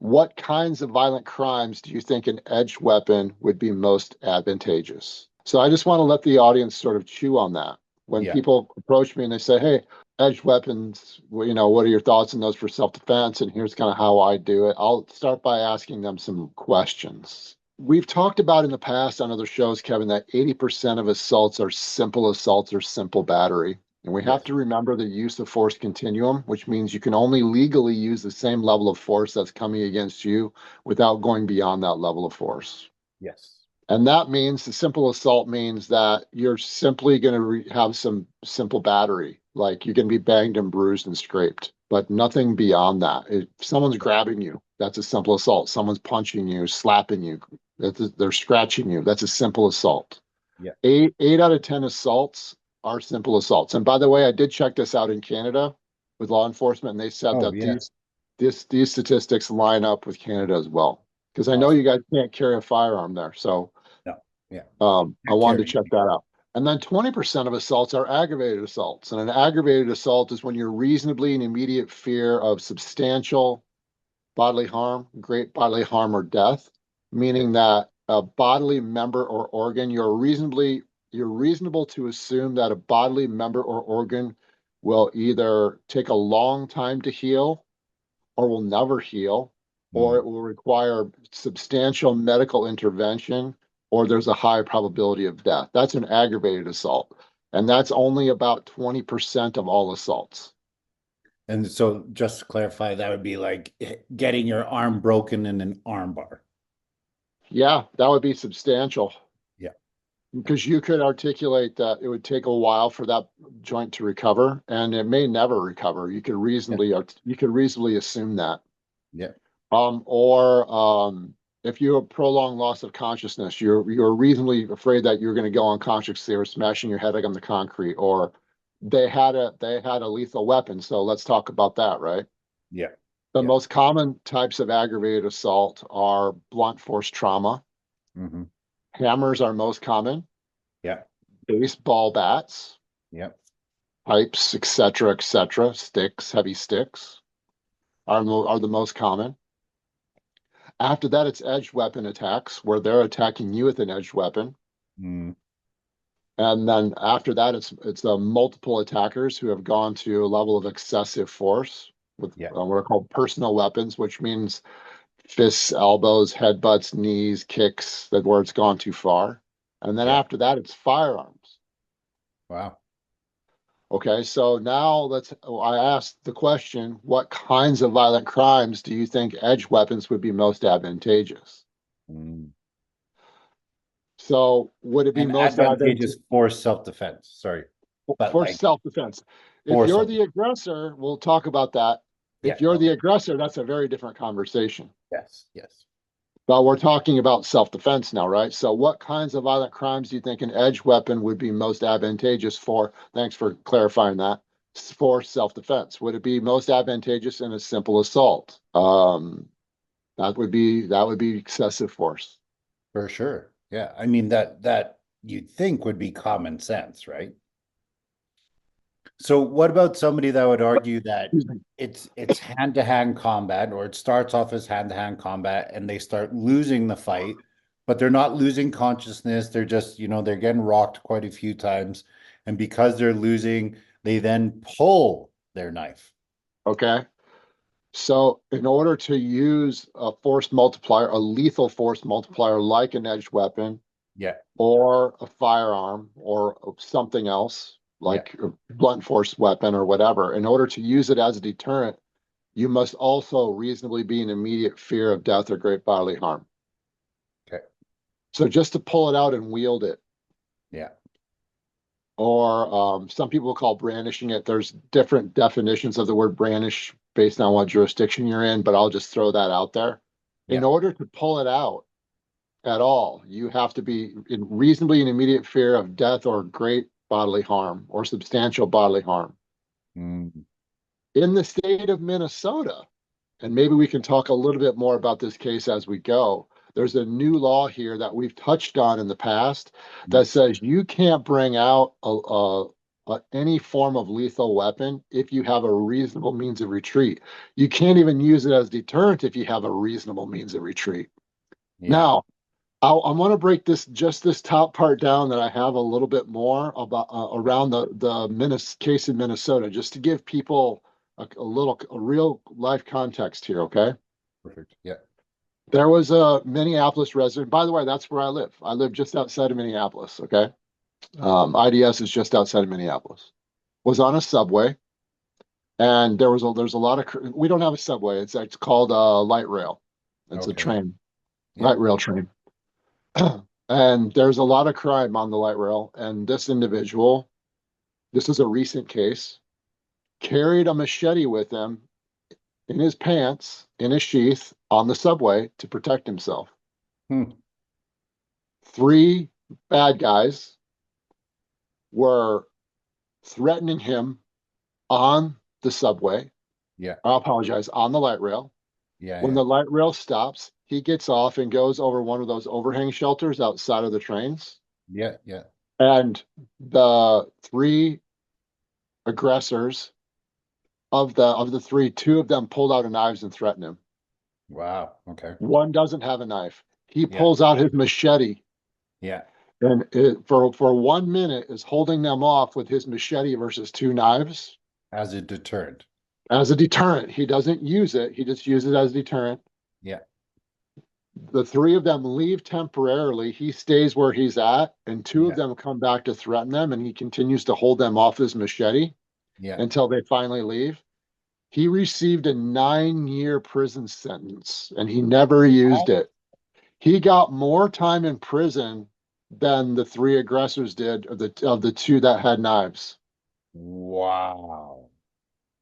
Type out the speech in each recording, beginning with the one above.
What kinds of violent crimes do you think an edged weapon would be most advantageous? So I just want to let the audience sort of chew on that. When Yeah. people approach me and they say, "Hey, edged weapons, what are your thoughts on those for self-defense?" And here's kind of how I do it. I'll start by asking them some questions. We've talked about in the past on other shows, Kevin, that 80% of assaults are simple assaults or simple battery. And we have Yes. to remember the use of force continuum, which means you can only legally use the same level of force that's coming against you without going beyond that level of force. Yes. And that means the simple assault means that you're simply going to have some simple battery, like you're going to be banged and bruised and scraped, but nothing beyond that. If someone's grabbing you, that's a simple assault. Someone's punching you, slapping you, they're scratching you. That's a simple assault. Yeah. Eight out of 10 assaults are simple assaults. And by the way, I did check this out in Canada with law enforcement, and they said Oh, that yeah. these statistics line up with Canada as well. Because I know Awesome. you guys can't carry a firearm there, so No. Yeah. I wanted to Carry. check that out. And then 20% of assaults are aggravated assaults. And an aggravated assault is when you're reasonably in immediate fear of substantial bodily harm, great bodily harm, or death, Yeah. meaning that a bodily member or organ, you're reasonable to assume that a bodily member or organ will either take a long time to heal or will never heal, or Mm. it will require substantial medical intervention, or there's a high probability of death. That's an aggravated assault. And that's only about 20% of all assaults. And so just to clarify, that would be like getting your arm broken in an arm bar. Yeah, that would be substantial Yeah. because you could articulate that it would take a while for that joint to recover and it may never recover. Yeah. You could reasonably assume that. Yeah. Or if you have prolonged loss of consciousness, you're reasonably afraid that you're going to go unconscious. They were smashing your head on the concrete, or they had a lethal weapon. So let's talk about that, right? Yeah. The Yeah. most common types of aggravated assault are blunt force trauma. Hmm. Hammers are most common. Yeah. Baseball bats, Yeah. pipes, etc., sticks, heavy sticks are the most common. After that, it's edged weapon attacks, where they're attacking you with an edged weapon. Mm. And then after that, it's the multiple attackers who have gone to a level of excessive force with Yeah. what are called personal weapons, which means fists, elbows, headbutts, knees, kicks, that where it's gone too far. And then Yeah. after that, it's firearms. Wow. Okay, so now I asked the question, what kinds of violent crimes do you think edge weapons would be most advantageous? Mm. So would it be And most advantageous advantageous for self-defense. Sorry, but for like self-defense? If for you're self. the aggressor, we'll talk about that. Yeah. If you're No. the aggressor, that's a very different conversation. Yes. Yes. But we're talking about self-defense now, right? So what kinds of violent crimes do you think an edge weapon would be most advantageous for? Thanks for clarifying that. For self-defense, would it be most advantageous in a simple assault? That would be excessive force. For sure. Yeah. I mean that you'd think would be common sense, right? So what about somebody that would argue that Excuse me. it's hand-to-hand combat, or it starts off as hand-to-hand combat and they start losing the fight, but they're not losing consciousness. They're just, they're getting rocked quite a few times. And because they're losing, they then pull their knife. Okay. So in order to use a force multiplier, a lethal force multiplier like an edged weapon Yeah. or a firearm or something else Yeah. like a blunt force weapon or whatever, in order to use it as a deterrent, you must also reasonably be in immediate fear of death or great bodily harm. Okay. So just to pull it out and wield it, Yeah. or some people call brandishing it. There's different definitions of the word brandish based on what jurisdiction you're in, but I'll just throw that out there. In Yeah. order to pull it out at all, you have to be reasonably in immediate fear of death or great bodily harm or substantial bodily harm. Mm. In the state of Minnesota, and maybe we can talk a little bit more about this case as we go. There's a new law here that we've touched on in the past that says you can't bring out any form of lethal weapon if you have a reasonable means of retreat. You can't even use it as deterrent if you have a reasonable means of retreat. Yeah. Now, I want to break this top part down that I have a little bit more about around the case in Minnesota, just to give people a real life context here. Okay, Perfect. Yeah. there was a Minneapolis resident. By the way, that's where I live. I live just outside of Minneapolis. Okay, IDS is just outside of Minneapolis. Was on a subway, and there's a lot of we don't have a subway. It's called light rail. It's a Okay. train, Yeah. light rail train. And there's a lot of crime on the light rail. And this individual, this is a recent case, carried a machete with him in his pants, in a sheath on the subway to protect himself. Hmm. 3 bad guys were threatening him on the subway. Yeah. I apologize, on the light rail. Yeah. When Yeah. the light rail stops, he gets off and goes over one of those overhang shelters outside of the trains. Yeah. Yeah. And the 3 aggressors of the 3, 2 of them pulled out knives and threatened him. Wow. Okay. One doesn't have a knife. He Yeah. pulls out his machete Yeah. and for 1 minute is holding them off with his machete versus 2 knives As a deterrent. as a deterrent. He doesn't use it. He just uses it as a deterrent. Yeah. The 3 of them leave temporarily. He stays where he's at, and 2 of Yeah. them come back to threaten them, and he continues to hold them off his machete Yeah. until they finally leave. He received a 9-year prison sentence, and he never used Oh, it. He got more time in prison than the 3 aggressors did of the 2 that had knives. wow.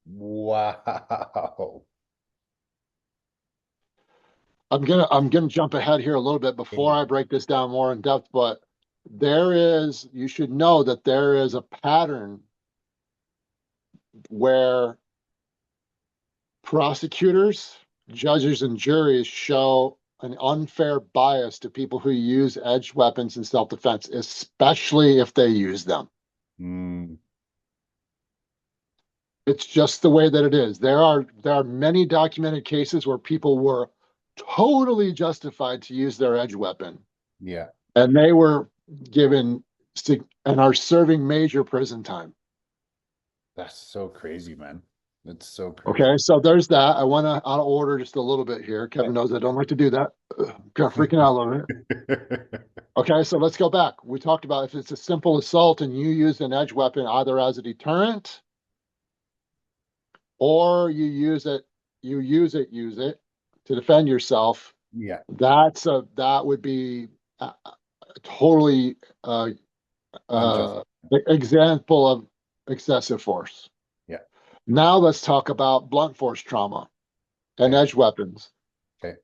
Wow. I'm gonna jump ahead here a little bit before I break this down more in depth, but you should know that there is a pattern where prosecutors, judges, and juries show an unfair bias to people who use edged weapons in self-defense, especially if they use them. Mm, It's just the way that it is. There are many documented cases where people were totally justified to use their edge weapon, yeah. and they were given and are serving major prison time. That's so crazy, man. That's so Okay, crazy. so there's that. I want to out of order just a little bit here. Yeah. Kevin knows I don't like to do that. Got freaking out a little bit. Okay, so let's go back. We talked about if it's a simple assault and you use an edge weapon either as a deterrent or use it to defend yourself. Yeah. That would be a totally Unjust. example of excessive force. Yeah. Now let's talk about blunt force trauma and Okay. edge weapons. Okay.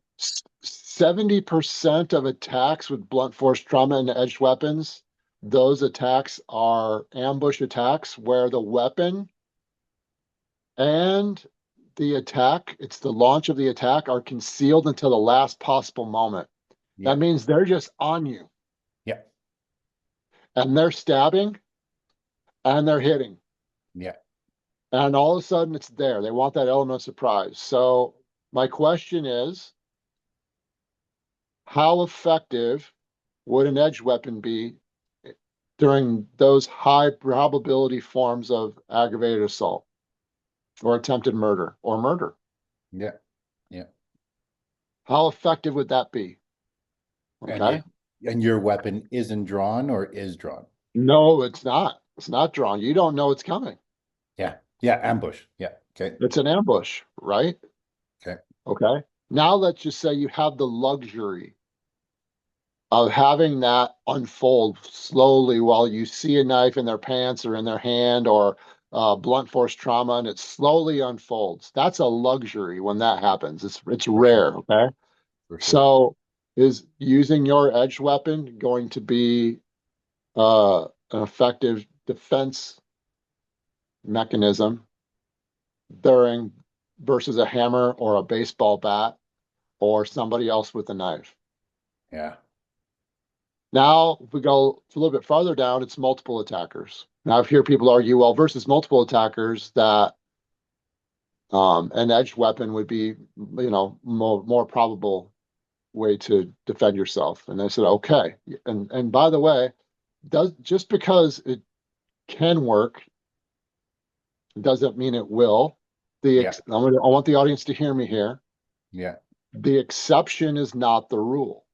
70% of attacks with blunt force trauma and edged weapons, those attacks are ambush attacks where the weapon and it's the launch of the attack are concealed until the last possible moment. Yeah. That means they're just on you Yeah. and they're stabbing and they're hitting. Yeah. And all of a sudden it's there. They want that element of surprise. So my question is, how effective would an edge weapon be during those high probability forms of aggravated assault or attempted murder or murder? Yeah. Yeah. How effective would that be? And Okay. and your weapon isn't drawn or is drawn. No, it's not. It's not drawn. You don't know it's coming. Yeah. Yeah. Ambush. Yeah. Okay. It's an ambush, right? Okay. Okay. Now let's just say you have the luxury of having that unfold slowly while you see a knife in their pants or in their hand or blunt force trauma, and it slowly unfolds. That's a luxury when that happens. It's For sure. rare. Okay. For sure. So is using your edge weapon going to be an effective defense mechanism during versus a hammer or a baseball bat or somebody else with a knife? Yeah. Now, if we go a little bit farther down, it's multiple attackers. Now I've heard people argue, well, versus multiple attackers, that an edged weapon would be, more probable way to defend yourself. And I said, okay. And by the way, just because it can work doesn't mean it will. Yeah. I want the audience to hear me here. Yeah. The exception is not the rule.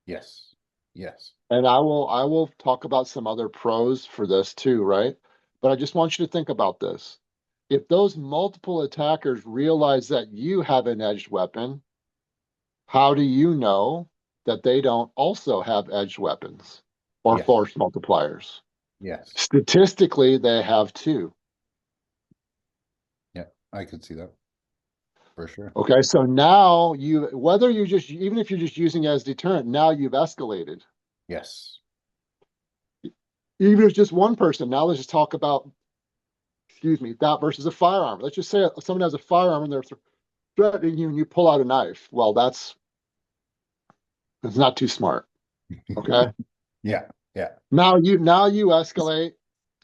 Yes. Yes. And I will talk about some other pros for this too, right? But I just want you to think about this. If those multiple attackers realize that you have an edged weapon, how do you know that they don't also have edged weapons or Yes. force multipliers? Yes. Statistically, they have two. Yeah. I could see that for sure. Okay, so now even if you're just using it as deterrent, now you've escalated. Yes. Even if it's just one person, now let's just talk about, excuse me, that versus a firearm. Let's just say someone has a firearm and they're threatening you and you pull out a knife. Well, that's not too smart. Okay. Yeah. Yeah. Now you escalate,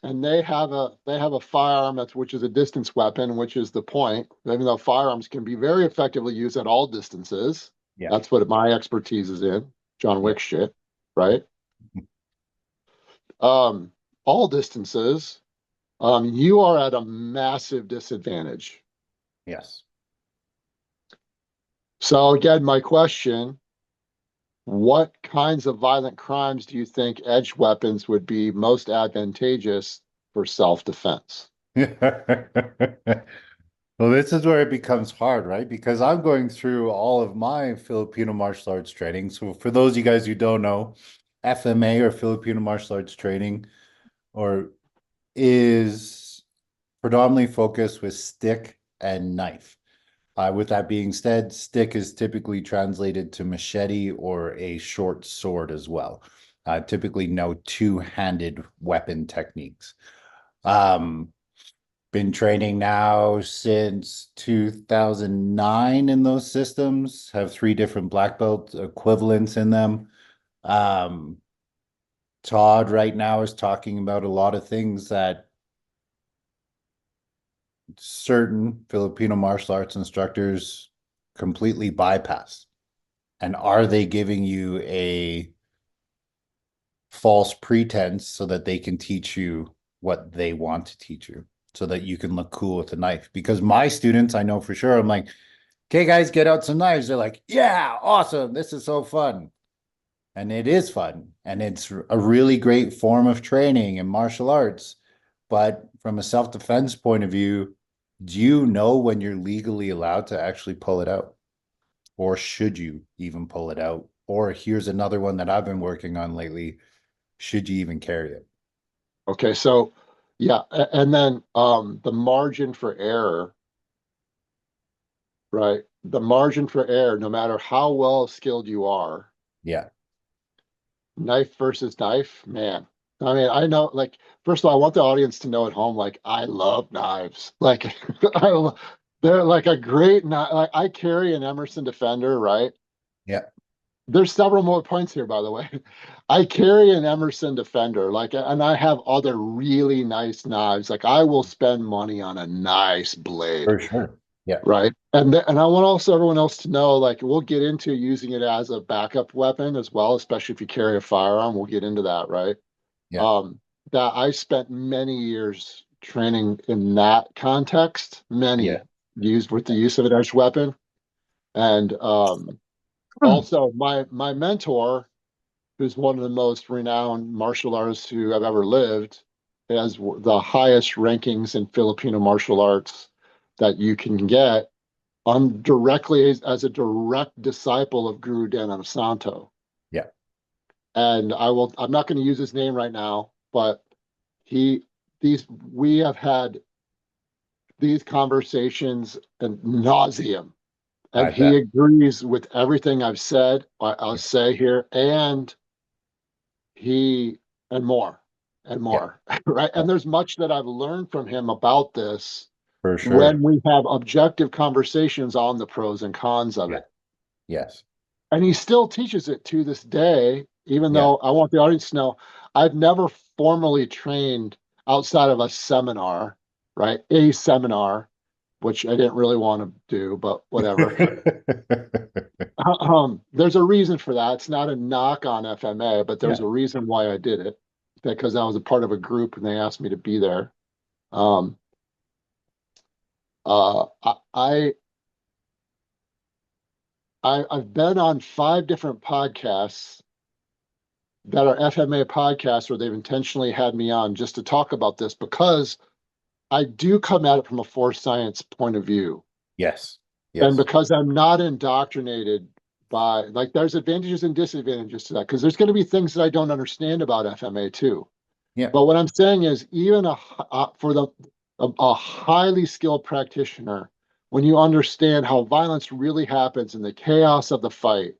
and they have a firearm which is a distance weapon, which is the point. Even though firearms can be very effectively used at all distances. Yeah. That's what my expertise is in. John Wick shit, right? All distances, you are at a massive disadvantage. Yes. So again, my question, what kinds of violent crimes do you think edged weapons would be most advantageous for self-defense? Well, this is where it becomes hard, right? Because I'm going through all of my Filipino martial arts training. So for those of you guys who don't know, FMA or Filipino martial arts training or is predominantly focused with stick and knife. With that being said, stick is typically translated to machete or a short sword as well. Typically no two-handed weapon techniques. Been training now since 2009 in those systems, have 3 different black belt equivalents in them. Todd right now is talking about a lot of things that certain Filipino martial arts instructors completely bypass. And are they giving you a false pretense so that they can teach you what they want to teach you so that you can look cool with a knife? Because my students, I know for sure, I'm like, okay, guys, get out some knives. They're like, yeah, awesome. This is so fun. And it is fun. And it's a really great form of training in martial arts. But from a self-defense point of view, do you know when you're legally allowed to actually pull it out? Or should you even pull it out? Or here's another one that I've been working on lately. Should you even carry it? Okay, so yeah, and then the margin for error, right? The margin for error, no matter how well skilled you are, Yeah. knife versus knife, man. I mean, I know, like, first of all, I want the audience to know at home, like, I love knives. Like, they're like a great knife. Like, I carry an Emerson Defender, right? Yeah. There's several more points here, by the way. I carry an Emerson Defender, like, and I have other really nice knives. Like, I will spend money on a nice blade, For sure. Yeah. right? And I want also everyone else to know, like, we'll get into using it as a backup weapon as well, especially if you carry a firearm. We'll get into that, right? Yeah. That I spent many years training in that context, many Yeah. used with the use of an edged weapon. And also my mentor, who's one of the most renowned martial artists who have ever lived, has the highest rankings in Filipino martial arts that you can get directly as a direct disciple of Guru Dhanam Santo. Yeah. And I'm not going to use his name right now, but we have had these conversations ad nauseum, and I he bet. agrees with everything I've said, I'll Yeah. say here, and he and more and Yeah. more, right? And there's much that I've learned from him about this For sure. when we have objective conversations on the pros and cons of Yeah. it. Yes. And he still teaches it to this day, even Yeah. though I want the audience to know I've never formally trained. outside of a seminar, right? A seminar, which I didn't really want to do, but whatever. There's a reason for that. It's not a knock on FMA, but there's Yeah. a reason why I did it, because I was a part of a group and they asked me to be there. Um, uh, I, I've been on 5 different podcasts that are FMA podcasts where they've intentionally had me on just to talk about this, because I do come at it from a force science point of view. Yes. And Yes. because I'm not indoctrinated by, like, there's advantages and disadvantages to that, because there's going to be things that I don't understand about FMA too. Yeah. But what I'm saying is, even for a highly skilled practitioner, when you understand how violence really happens in the chaos of the fight,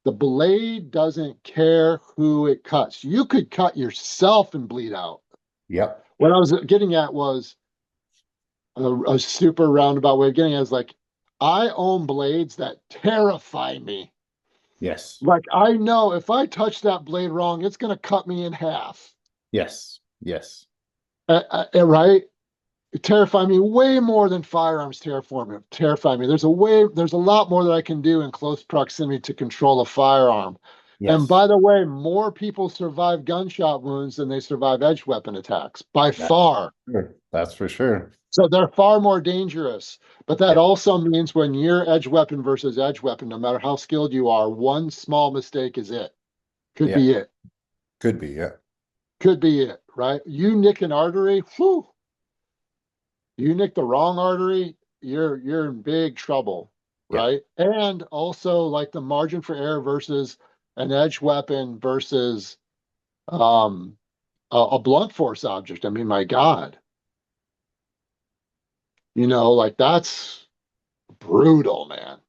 the blade doesn't care who it cuts. You could cut yourself and bleed out. Yep. What I was getting at was a super roundabout way of getting at is, like, I own blades that terrify me. Yes. Like, I know if I touch that blade wrong, it's going to cut me in half. Yes. Yes. Right? It terrified me way more than firearms terrify me. There's a lot more that I can do in close proximity to control a firearm. And Yes. by the way, more people survive gunshot wounds than they survive edge weapon attacks, by That's far. sure. That's for sure. So they're far more dangerous. But that Yeah. also means when you're edge weapon versus edge weapon, no matter how skilled you are, one small mistake is it. Could Yeah. be it. Could be. Yeah. Could be it, right? You nick an artery, whew, you nick the wrong artery, you're in big trouble, Yeah. right? And also, like, the margin for error versus an edge weapon versus um a blunt force object. I mean, my God, like, that's brutal, man.